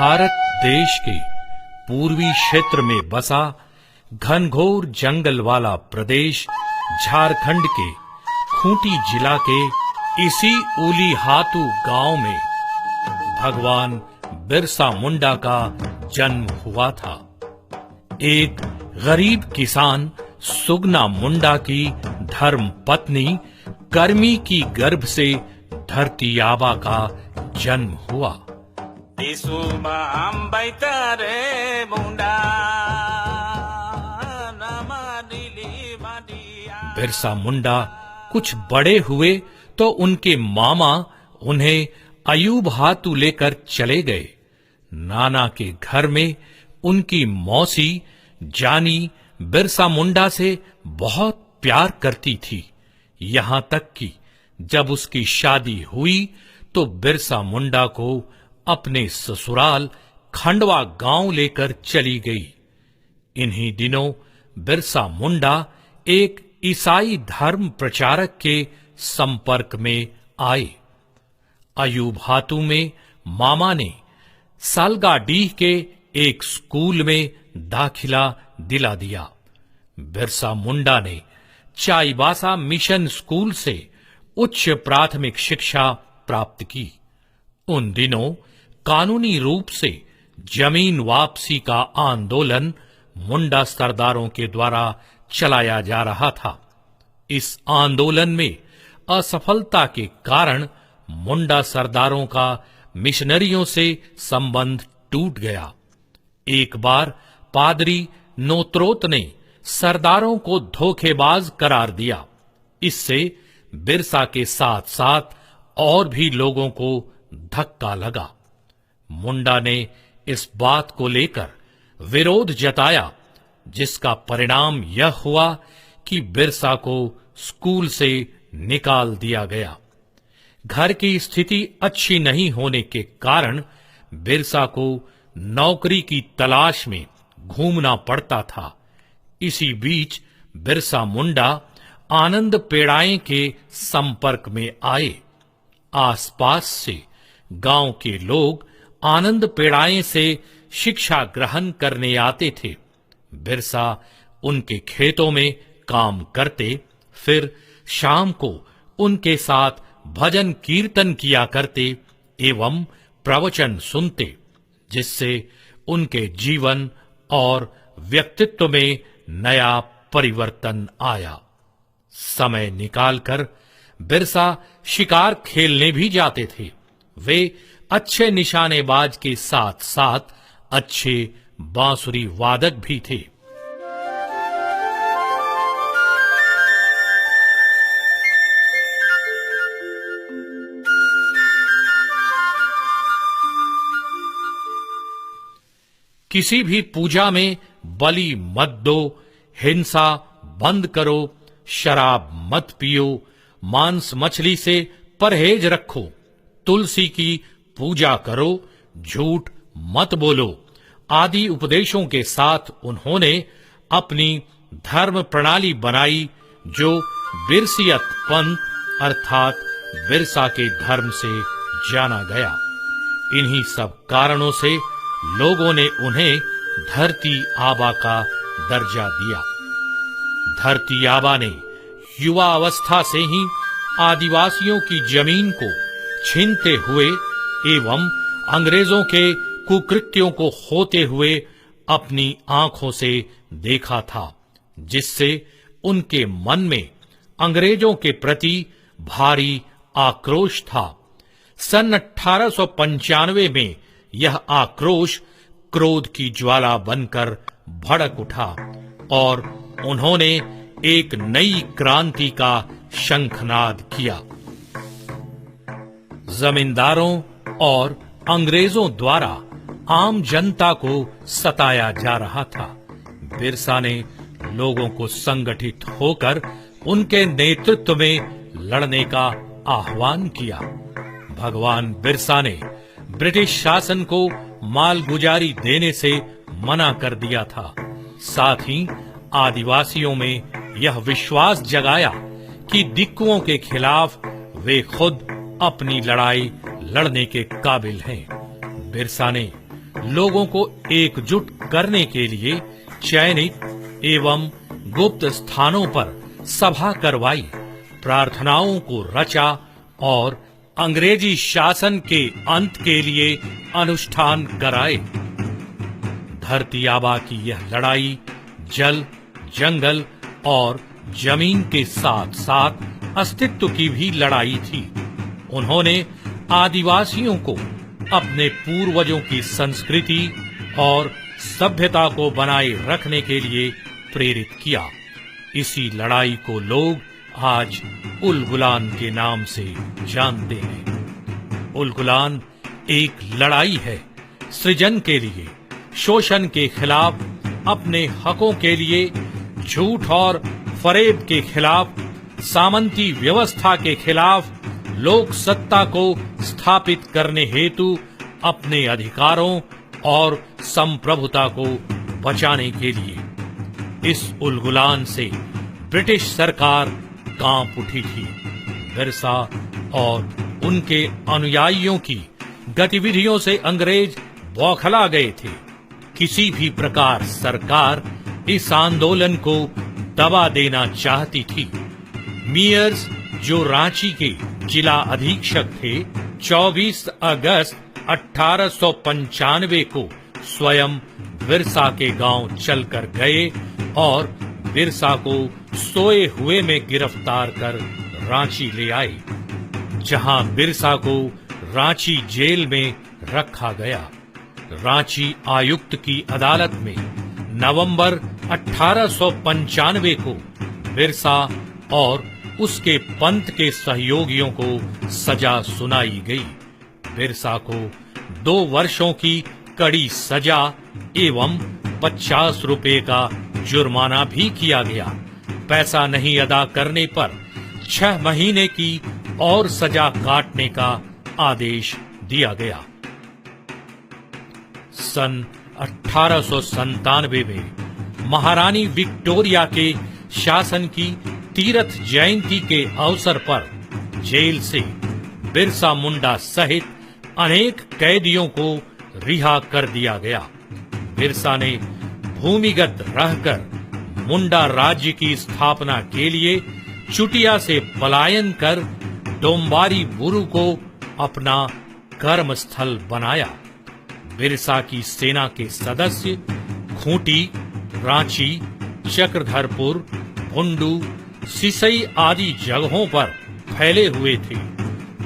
भारत देश के पूर्वी क्षेत्र में बसा घनघोर जंगल वाला प्रदेश झारखंड के खूंटी जिला के इसी उलीहातू गांव में भगवान बिरसा मुंडा का जन्म हुआ था। एक गरीब किसान सुगना मुंडा की धर्म पत्नी कर्मी की गर्भ से धरती आबा का जन्म हुआ। बिरसा मुंडा कुछ बड़े हुए तो उनके मामा उन्हें अयूब हातू लेकर चले गए। नाना के घर में उनकी मौसी जानी बिरसा मुंडा से बहुत प्यार करती थी। यहां तक कि जब उसकी शादी हुई तो बिरसा मुंडा को अपने ससुराल खंडवा गांव लेकर चली गई। इन्हीं दिनों बिरसा मुंडा एक ईसाई धर्म प्रचारक के संपर्क में आए। अयूब हातू में मामा ने सालगाडीह के एक स्कूल में दाखिला दिला दिया। बिरसा मुंडा ने चाईबासा मिशन स्कूल से उच्च प्राथमिक शिक्षा प्राप्त की। उन दिनों कानूनी रूप से जमीन वापसी का आंदोलन मुंडा सरदारों के द्वारा चलाया जा रहा था। इस आंदोलन में असफलता के कारण मुंडा सरदारों का मिशनरियों से संबंध टूट गया। एक बार पादरी नोत्रोत ने सरदारों को धोखेबाज करार दिया। इससे बिरसा के साथ साथ और भी लोगों को धक्का लगा। मुंडा ने इस बात को लेकर विरोध जताया, जिसका परिणाम यह हुआ कि बिरसा को स्कूल से निकाल दिया गया। घर की स्थिति अच्छी नहीं होने के कारण बिरसा को नौकरी की तलाश में घूमना पड़ता था। इसी बीच बिरसा मुंडा आनंद पेड़ाएं के संपर्क में आए। आसपास से गांव के लोग आनंद पेड़ाएं से शिक्षा ग्रहण करने आते थे। बिरसा उनके खेतों में काम करते, फिर शाम को उनके साथ भजन कीर्तन किया करते एवं प्रवचन सुनते, जिससे उनके जीवन और व्यक्तित्व में नया परिवर्तन आया। समय निकालकर बिरसा शिकार खेलने भी जाते थे। वे अच्छे निशानेबाज के साथ साथ अच्छे बांसुरी वादक भी थे। किसी भी पूजा में बलि मत दो, हिंसा बंद करो, शराब मत पियो, मांस मछली से परहेज रखो, तुलसी की पूजा करो, झूठ मत बोलो आदि उपदेशों के साथ उन्होंने अपनी धर्म प्रणाली बनाई, जो बिरसियत पंथ अर्थात बिरसा के धर्म से जाना गया। इन्हीं सब कारणों से लोगों ने उन्हें धरती आबा का दर्जा दिया। धरती आबा ने युवा अवस्था से ही आदिवासियों की जमीन को छीनते हुए एवं अंग्रेजों के कुकृत्यों को होते हुए अपनी आंखों से देखा था, जिससे उनके मन में अंग्रेजों के प्रति भारी आक्रोश था। सन 1895 में यह आक्रोश क्रोध की ज्वाला बनकर भड़क उठा और उन्होंने एक नई क्रांति का शंखनाद किया। जमींदारों और अंग्रेजों द्वारा आम जनता को सताया जा रहा था। बिरसा ने लोगों को संगठित होकर उनके नेतृत्व में लड़ने का आह्वान किया। भगवान बिरसा ने ब्रिटिश शासन को मालगुजारी देने से मना कर दिया था। साथ ही आदिवासियों में यह विश्वास जगाया कि दिक्कुओं के खिलाफ वे खुद अपनी लड़ाई लड़ने के काबिल हैं। बिरसा ने लोगों को एकजुट करने के लिए चयनित एवं गुप्त स्थानों पर सभा करवाई, प्रार्थनाओं को रचा और अंग्रेजी शासन के अंत के लिए अनुष्ठान कराए। धरती आबा की यह लड़ाई जल, जंगल और जमीन के साथ साथ अस्तित्व की भी लड़ाई थी। उन्होंने आदिवासियों को अपने पूर्वजों की संस्कृति और सभ्यता को बनाए रखने के लिए प्रेरित किया। इसी लड़ाई को लोग आज उलगुलान के नाम से जानते हैं। उलगुलान एक लड़ाई है सृजन के लिए, शोषण के खिलाफ, अपने हकों के लिए, झूठ और फरेब के खिलाफ, सामंती व्यवस्था के खिलाफ, लोक सत्ता को स्थापित करने हेतु अपने अधिकारों और संप्रभुता को बचाने के लिए। इस उलगुलान से ब्रिटिश सरकार कांप उठी थी। बिरसा और उनके अनुयायियों की गतिविधियों से अंग्रेज बौखला गए थे। किसी भी प्रकार सरकार इस आंदोलन को दबा देना चाहती थी। मियर्स, जो रांची के जिला अधीक्षक थे, 24 अगस्त 1895 को स्वयं बिरसा के गांव चलकर गए और बिरसा को सोए हुए में गिरफ्तार कर रांची ले आए, जहां बिरसा को रांची जेल में रखा गया। रांची आयुक्त की अदालत में नवंबर 1895 को बिरसा और उसके पंथ के सहयोगियों को सजा सुनाई गई। बिरसा को 2 वर्षों की कड़ी सजा एवं 50 रुपए का जुर्माना भी किया गया। पैसा नहीं अदा करने पर 6 महीने की और सजा काटने का आदेश दिया गया। सन 1897 में महारानी विक्टोरिया के शासन की तीरथ जयंती के अवसर पर जेल से बिरसा मुंडा सहित अनेक कैदियों को रिहा कर दिया गया। बिरसा ने भूमिगत रहकर मुंडा राज्य की स्थापना के लिए चुटिया से पलायन कर डोम्बारी बुरु को अपना कर्मस्थल बनाया। बिरसा की सेना के सदस्य खूंटी, रांची, चक्रधरपुर, भुंडू, सिसई आदि जगहों पर फैले हुए थे।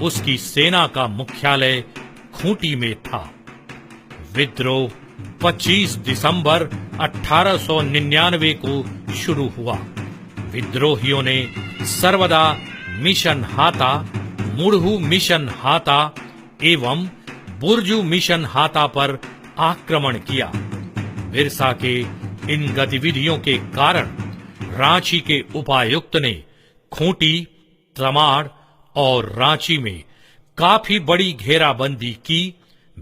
उसकी सेना का मुख्यालय खूंटी में था। विद्रोह 25 दिसंबर 1899 को शुरू हुआ। विद्रोहियों ने सर्वदा मिशन हाता, मुढ़ू मिशन हाता एवं बुर्जू मिशन हाता पर आक्रमण किया। बिरसा के इन गतिविधियों के कारण रांची के उपायुक्त ने खूंटी, तमाड़ और रांची में काफी बड़ी घेराबंदी की।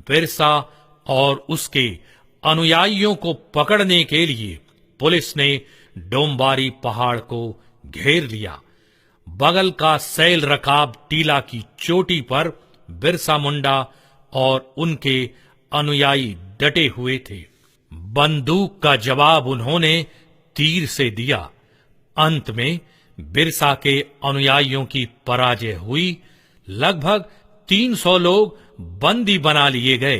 बिरसा और उसके अनुयायियों को पकड़ने के लिए पुलिस ने डोम्बारी पहाड़ को घेर लिया। बगल का सैल रकाब टीला की चोटी पर बिरसा मुंडा और उनके अनुयायी डटे हुए थे। बंदूक का जवाब उन्होंने तीर से दिया। अंत में बिरसा के अनुयायियों की पराजय हुई। लगभग 300 लोग बंदी बना लिए गए,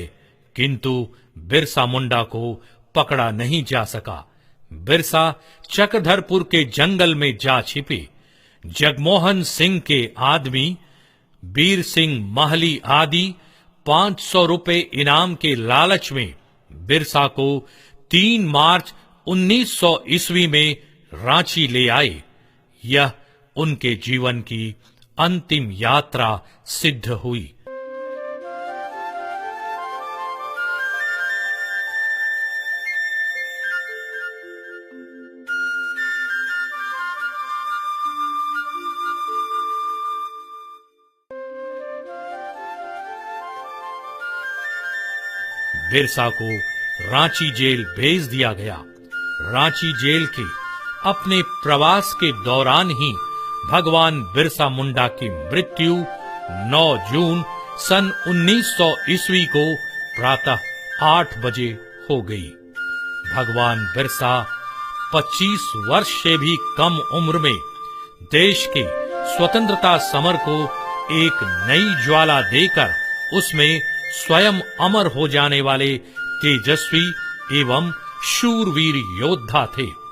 किंतु बिरसा मुंडा को पकड़ा नहीं जा सका। बिरसा चक्रधरपुर के जंगल में जा छिपे। जगमोहन सिंह के आदमी बीर सिंह महली आदि 500 रुपए इनाम के लालच में बिरसा को 3 मार्च 1900 ईस्वी में रांची ले आए। यह उनके जीवन की अंतिम यात्रा सिद्ध हुई। बिरसा को रांची जेल भेज दिया गया। रांची जेल के अपने प्रवास के दौरान ही भगवान बिरसा मुंडा की मृत्यु 9 जून सन 1900 ईस्वी को प्रातः 8 बजे हो गई। भगवान बिरसा 25 वर्ष से भी कम उम्र में देश के स्वतंत्रता समर को एक नई ज्वाला देकर उसमें स्वयं अमर हो जाने वाले तेजस्वी एवं शूरवीर योद्धा थे।